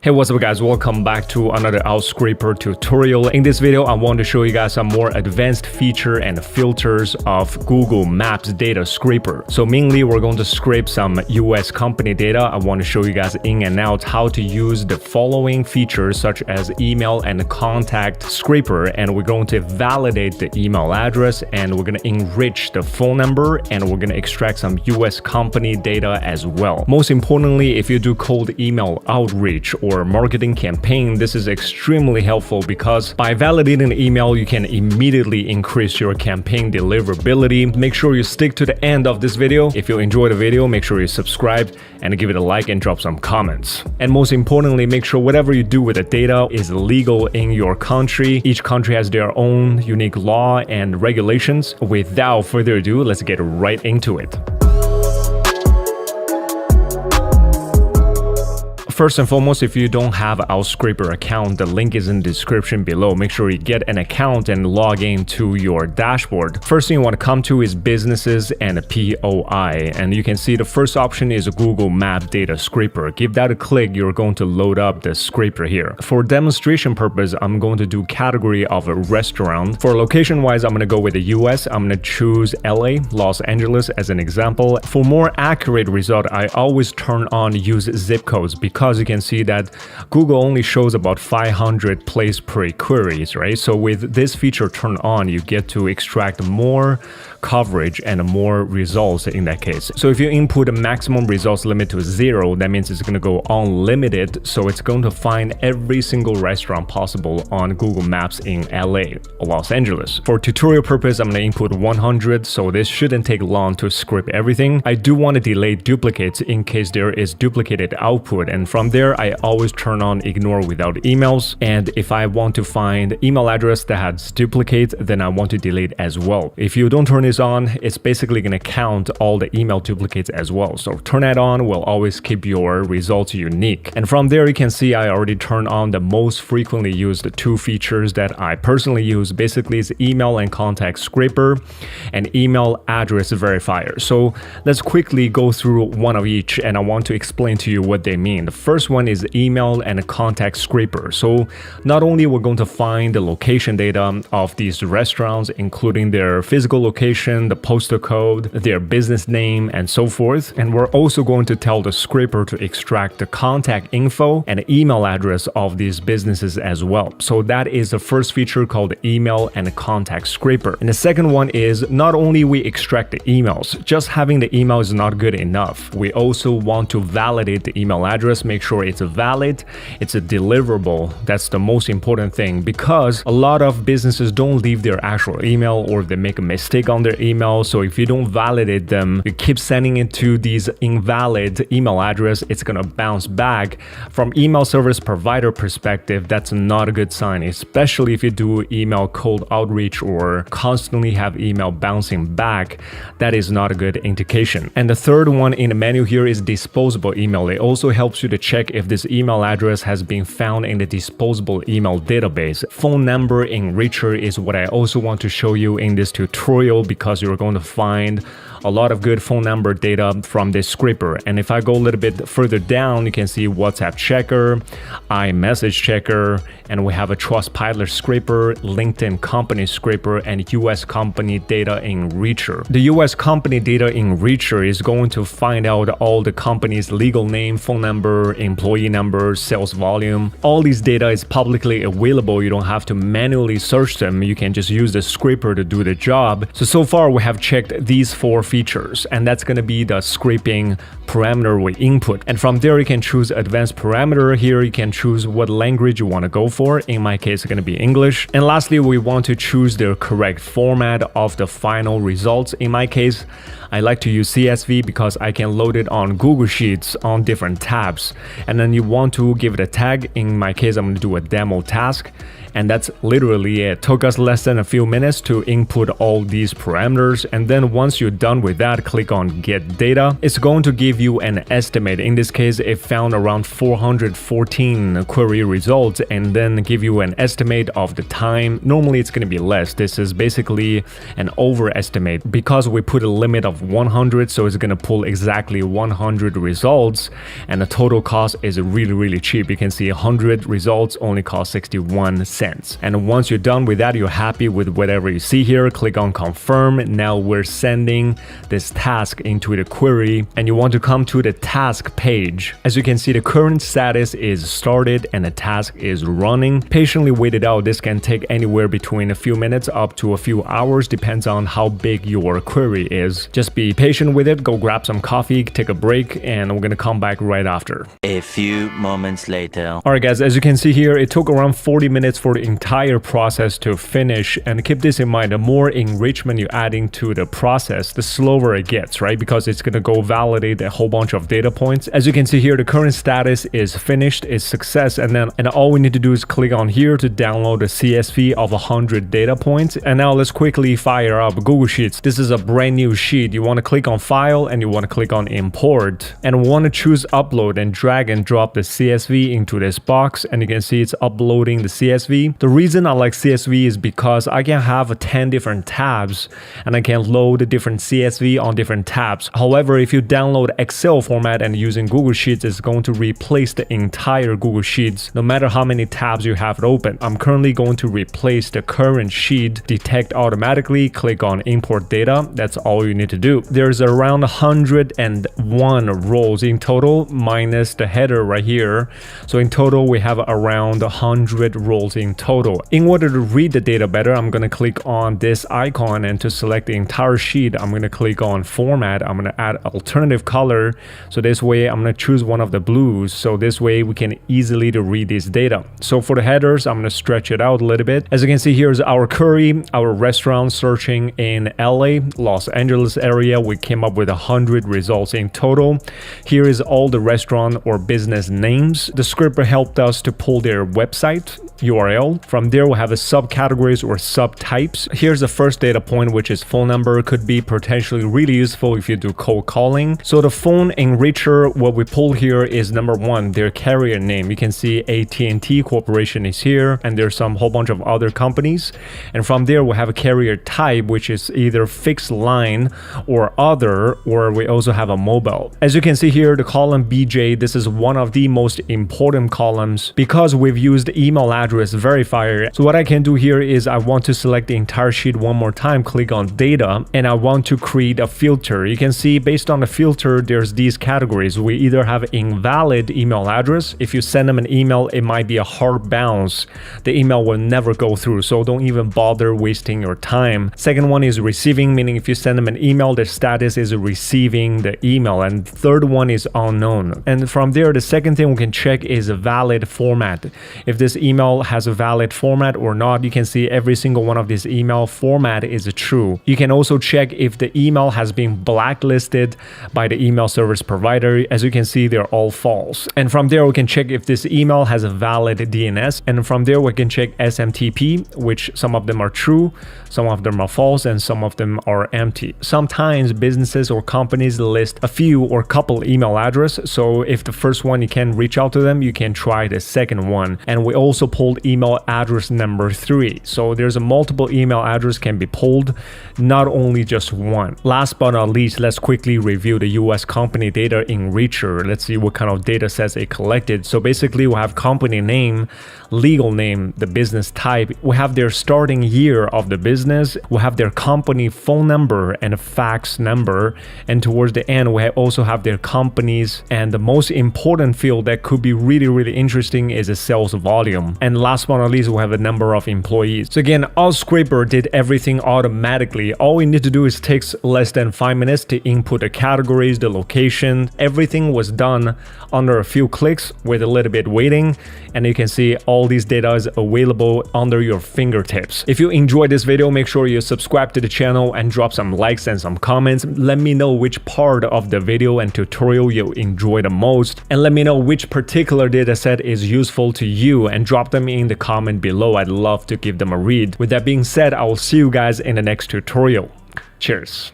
Hey, what's up guys, welcome back to another Outscraper tutorial. In this video, I want to show you guys some more advanced feature and filters of Google Maps data scraper. So mainly we're going to scrape some US company data. I want to show you guys in and out how to use the following features such as email and contact scraper, and we're going to validate the email address, and we're going to enrich the phone number, and we're going to extract some US company data as well. Most importantly, if you do cold email outreach or marketing campaign, this is extremely helpful because by validating the email, you can immediately increase your campaign deliverability. Make sure you stick to the end of this video. If you enjoyed the video, make sure you subscribe and give it a like and drop some comments. And most importantly, make sure whatever you do with the data is legal in your country. Each country has their own unique law and regulations. Without further ado, let's get right into it. First and foremost, if you don't have an Outscraper account, the link is in the description below. Make sure you get an account and log into your dashboard. First thing you want to come to is businesses and POI. And you can see the first option is Google Map Data Scraper. Give that a click, you're going to load up the scraper here. For demonstration purpose, I'm going to do category of a restaurant. For location wise, I'm going to go with the US. I'm going to choose LA, Los Angeles as an example. For more accurate result, I always turn on use zip codes because you can see that Google only shows about 500 place per queries, right? So with this feature turned on, you get to extract more coverage and more results in that case. So if you input a maximum results limit to 0, that means it's going to go unlimited. So it's going to find every single restaurant possible on Google Maps in LA, Los Angeles. For tutorial purpose, I'm going to input 100. So this shouldn't take long to scrape everything. I do want to delay duplicates in case there is duplicated output. And from there, I always turn on ignore without emails. And if I want to find email address that has duplicates, then I want to delete as well. If you don't turn this on, it's basically going to count all the email duplicates as well. So turn that on will always keep your results unique. And from there, you can see I already turned on the most frequently used two features that I personally use. Basically, is email and contact scraper and email address verifier. So let's quickly go through one of each, and I want to explain to you what they mean. The first one is email and contact scraper. So not only we're going to find the location data of these restaurants, including their physical location, the postal code, their business name, and so forth. And we're also going to tell the scraper to extract the contact info and email address of these businesses as well. So that is the first feature called email and contact scraper. And the second one is not only we extract the emails, just having the email is not good enough. We also want to validate the email address, make sure it's valid, it's a deliverable. That's the most important thing, because a lot of businesses don't leave their actual email, or they make a mistake on their email. So if you don't validate them, you keep sending it to these invalid email address, it's gonna bounce back. From email service provider perspective, that's not a good sign, especially if you do email cold outreach or constantly have email bouncing back. That is not a good indication. And the third one in the menu here is disposable email. It also helps you to check if this email address has been found in the disposable email database. Phone number enricher is what I also want to show you in this tutorial, because you're going to find a lot of good phone number data from this scraper. And if I go a little bit further down, you can see WhatsApp checker, iMessage checker, and we have a Trustpilot scraper, LinkedIn company scraper, and US company data enricher. The US company data enricher is going to find out all the company's legal name, phone number, employee number, sales volume. All these data is publicly available. You don't have to manually search them. You can just use the scraper to do the job. So far we have checked these four features, and that's going to be the scraping parameter we input. And from there, you can choose advanced parameter. Here you can choose what language you want to go for. In my case, it's going to be English. And lastly, we want to choose the correct format of the final results. In my case, I like to use CSV because I can load it on Google Sheets on different tabs. And then you want to give it a tag. In my case, I'm going to do a demo task. And that's literally it. Took us less than a few minutes to input all these parameters. And then once you're done done with that, click on Get Data. It's going to give you an estimate. In this case, it found around 414 query results and then give you an estimate of the time. Normally, it's going to be less. This is basically an overestimate because we put a limit of 100, so it's going to pull exactly 100 results, and the total cost is really cheap. You can see 100 results only cost 61 cents. And once you're done with that, you're happy with whatever you see here, click on Confirm. Now we're sending this task into the query, and you want to come to the task page. As you can see, the current status is started and the task is running. Patiently wait it out. This can take anywhere between a few minutes up to a few hours, depends on how big your query is. Just be patient with it, go grab some coffee, take a break, and we're gonna come back right after. A few moments later. Alright guys, as you can see here, it took around 40 minutes for the entire process to finish, and keep this in mind, the more enrichment you're adding to the process, the slower it gets, right? Because it's gonna go validate a whole bunch of data points. As you can see here, the current status is finished, is success, and all we need to do is click on here to download the CSV of 100 data points. And now let's quickly fire up Google Sheets. This is a brand new sheet. You want to click on File and you want to click on Import, and we want to choose Upload and drag and drop the CSV into this box, and you can see it's uploading the CSV. The reason I like CSV is because I can have 10 different tabs and I can load different CSV on different tabs. However, if you download Excel format and using Google Sheets, it's going to replace the entire Google Sheets no matter how many tabs you have it open. I'm currently going to replace the current sheet, detect automatically, click on Import Data. That's all you need to do. There's around 101 rows in total minus the header right here. So in total, we have around 100 rows in total. In order to read the data better, I'm going to click on this icon, and to select the entire sheet, I'm going to click on Format. I'm going to add alternative color. So this way, I'm going to choose one of the blues. So this way, we can easily to read this data. So for the headers, I'm going to stretch it out a little bit. As you can see, here's our query, our restaurant searching in LA, Los Angeles area. We came up with 100 results in total. Here is all the restaurant or business names. The script helped us to pull their website URL. From there, we'll have a subcategories or subtypes. Here's the first data point, which is phone number. Could be potentially really useful if you do cold calling. So the phone enricher, what we pulled here is number one, their carrier name. You can see AT&T Corporation is here, and there's some whole bunch of other companies. And from there, we'll have a carrier type, which is either fixed line or other, or we also have a mobile. As you can see here, the column BJ, this is one of the most important columns because we've used email address verifier. So what I can do here is I want to select the entire sheet one more time, click on data, and I want to create a filter. You can see based on the filter, there's these categories. We either have invalid email address. If you send them an email, it might be a hard bounce. The email will never go through, so don't even bother wasting your time. Second one is receiving, meaning if you send them an email, their status is receiving the email. And third one is unknown. And from there, the second thing we can check is a valid format. If this email has a valid format or not, you can see every single one of these email format is true. You can also check if the email has been blacklisted by the email service provider. As you can see, they're all false. And from there, we can check if this email has a valid DNS. And from there, we can check SMTP, which some of them are true, some of them are false, and some of them are empty. Sometimes businesses or companies list a few or couple email address. So if the first one you can reach out to them, you can try the second one. And we also pulled email address number 3. So there's a multiple email address can be pulled, not only just one. Last but not least, let's quickly review the US company data enricher. Let's see what kind of data sets it collected. So basically we have company name, legal name, the business type. We have their starting year of the business. We have their company phone number and a fax number. And towards the end, we also have their companies. And the most important field that could be really interesting is the sales volume. And last but not least, we have a number of employees. So again, Outscraper did everything automatically. All we need to do is takes less than 5 minutes to input the categories, the location. Everything was done under a few clicks with a little bit waiting. And you can see all these data is available under your fingertips. If you enjoyed this video, make sure you subscribe to the channel and drop some likes and some comments. Let me know which part of the video and tutorial you enjoy the most. And let me know which particular data set is useful to you and drop them in the comment below. I'd love to give them a read. With that being said, I will see you guys in the next tutorial. Cheers.